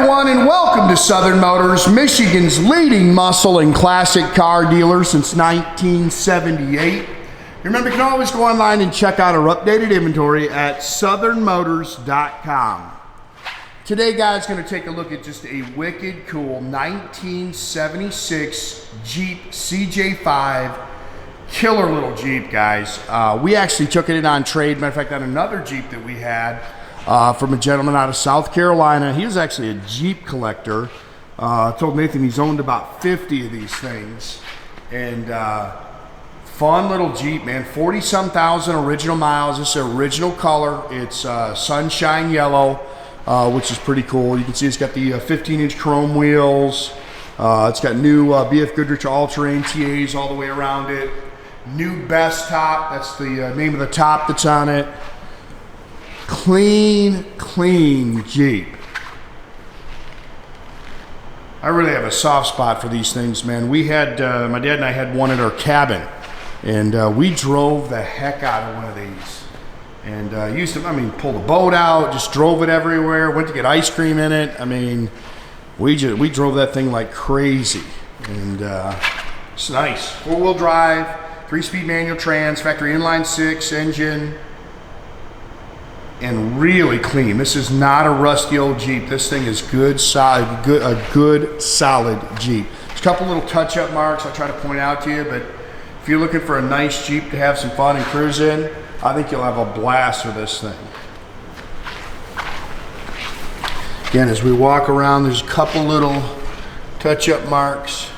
everyone, and welcome to Southern Motors, Michigan's leading muscle and classic car dealer since 1978. Remember, you can always go online and check out our updated inventory at southernmotors.com. Today, guys, going to take a look at just a wicked cool 1976 Jeep CJ5. Killer little Jeep, guys. We actually took it in on trade. Matter of fact, on another Jeep that we had from a gentleman out of South Carolina. He was actually a Jeep collector. I told Nathan he's owned about 50 of these things. And fun little Jeep, man. 40-some thousand original miles. This is original color. It's sunshine yellow, which is pretty cool. You can see it's got the 15-inch chrome wheels. It's got new BF Goodrich All-Terraine TAs all the way around it. New Bestop, that's the name of the top that's on it. Clean Jeep. I really have a soft spot for these things, man. We had, my dad and I had one in our cabin, and we drove the heck out of one of these. And used to, pull the boat out, just drove it everywhere, went to get ice cream in it. We drove that thing like crazy. And it's nice. 4-wheel drive, 3-speed manual trans, factory inline 6 engine, and really clean. This is not a rusty old Jeep. This thing is good, solid, a good, solid Jeep. There's a couple little touch-up marks I'll try to point out to you, but if you're looking for a nice Jeep to have some fun and cruise in, I think you'll have a blast with this thing. Again, as we walk around, there's a couple little touch-up marks,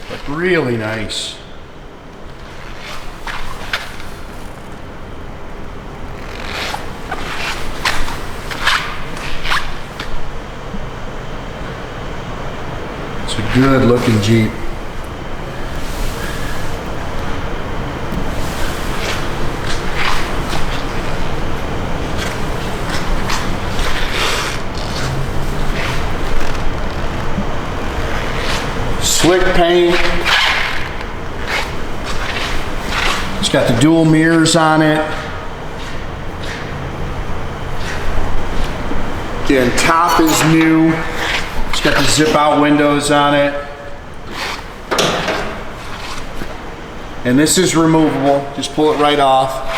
but really nice. It's a good looking Jeep. Slick paint. It's got the dual mirrors on it. Again, top is new. It's got the zip out windows on it. And this is removable. Just pull it right off.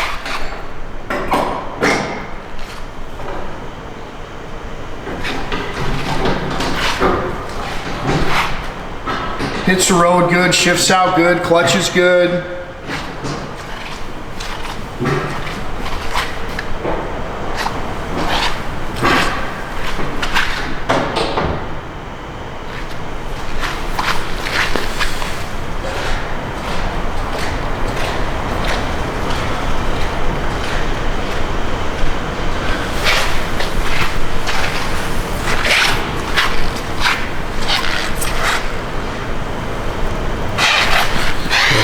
Hits the road good, shifts out good, clutch is good.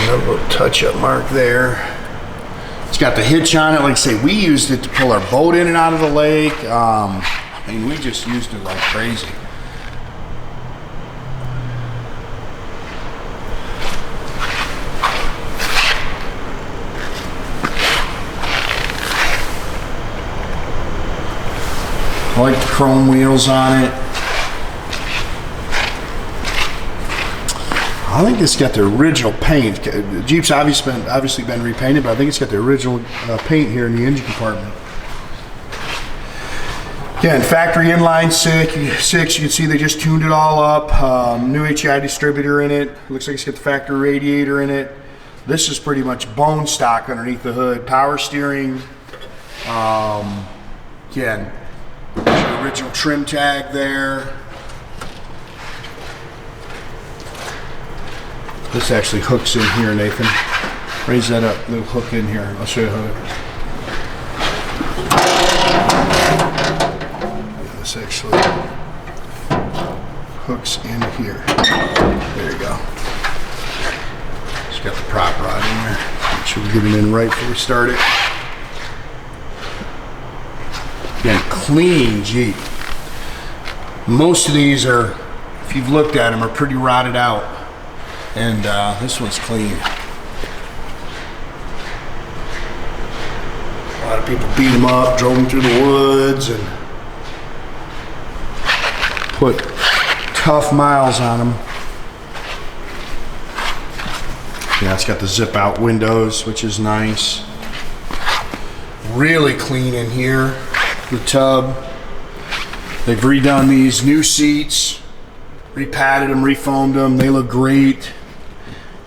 Little touch-up mark there. It's got the hitch on it. Like I say, we used it to pull our boat in and out of the lake. We just used it like crazy. I like the chrome wheels on it. I think it's got the original paint. The Jeep's obviously been repainted, but I think it's got the original paint here in the engine compartment. Again, factory inline 6. You can see they just tuned it all up. New HEI distributor in it. Looks like it's got the factory radiator in it. This is pretty much bone stock underneath the hood. Power steering. Again, the original trim tag there. This actually hooks in here, Nathan. Raise that up, it'll hook in here. I'll show you how this actually hooks in here. There you go. Just got the prop rod in there. Make sure we get it in right before we start it. Again, clean Jeep. Most of these are, if you've looked at them, are pretty rotted out. And this one's clean. A lot of people beat them up, drove them through the woods, and put tough miles on them. Yeah, it's got the zip out windows, which is nice. Really clean in here, the tub. They've redone these new seats, repadded them, refoamed them. They look great.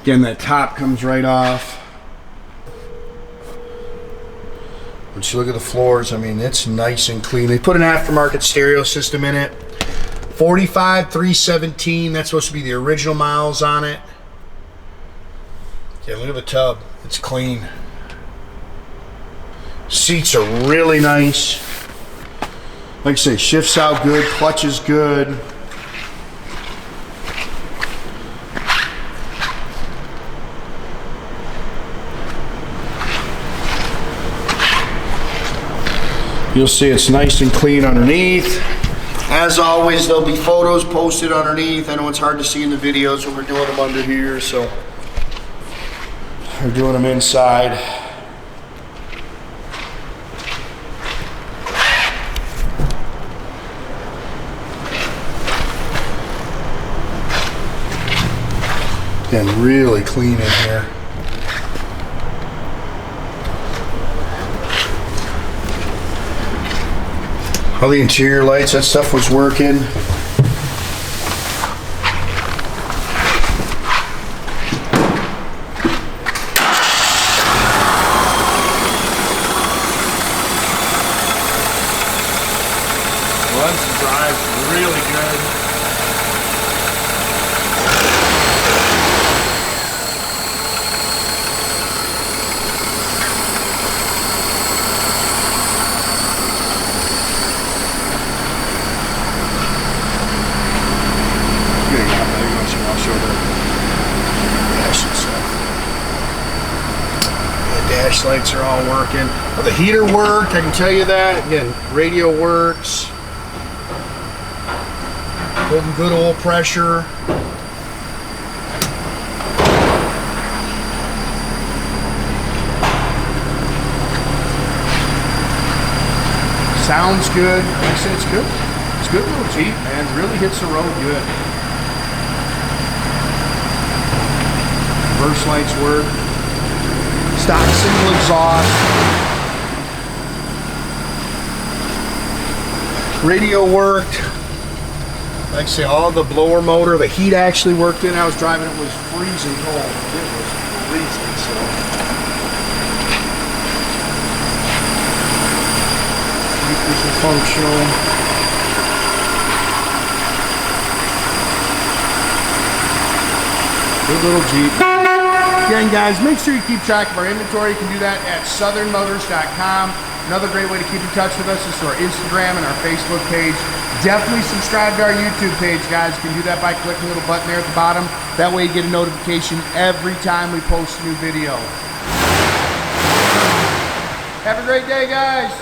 Again, that top comes right off. Once you look at the floors, I mean, it's nice and clean. They put an aftermarket stereo system in it. 45,317, that's supposed to be the original miles on it. Yeah, look at the tub, it's clean. Seats are really nice. Like I say, shifts out good, clutch is good. You'll see it's nice and clean underneath. As always, there'll be photos posted underneath. I know it's hard to see in the videos when we're doing them under here, so we're doing them inside. Again, really clean in here. All the interior lights, that stuff was working. Runs and drives really good. I'll show the dash and stuff. The dash lights are all working. Well, the heater worked, I can tell you that. Again, radio works. Holding good oil pressure. Sounds good. Like I said, it's good. It's a good little Jeep, man. It really hits the road good. Reverse lights work. Stock single exhaust. Radio worked. Like I say, all the blower motor, the heat actually worked in. I was driving, it was freezing cold. It was freezing, so. Speakers are functional. Good little Jeep. Again, guys, make sure you keep track of our inventory. You can do that at southernmotors.com. Another great way to keep in touch with us is through our Instagram and our Facebook page. Definitely subscribe to our YouTube page, guys. You can do that by clicking the little button there at the bottom. That way you get a notification every time we post a new video. Have a great day, guys.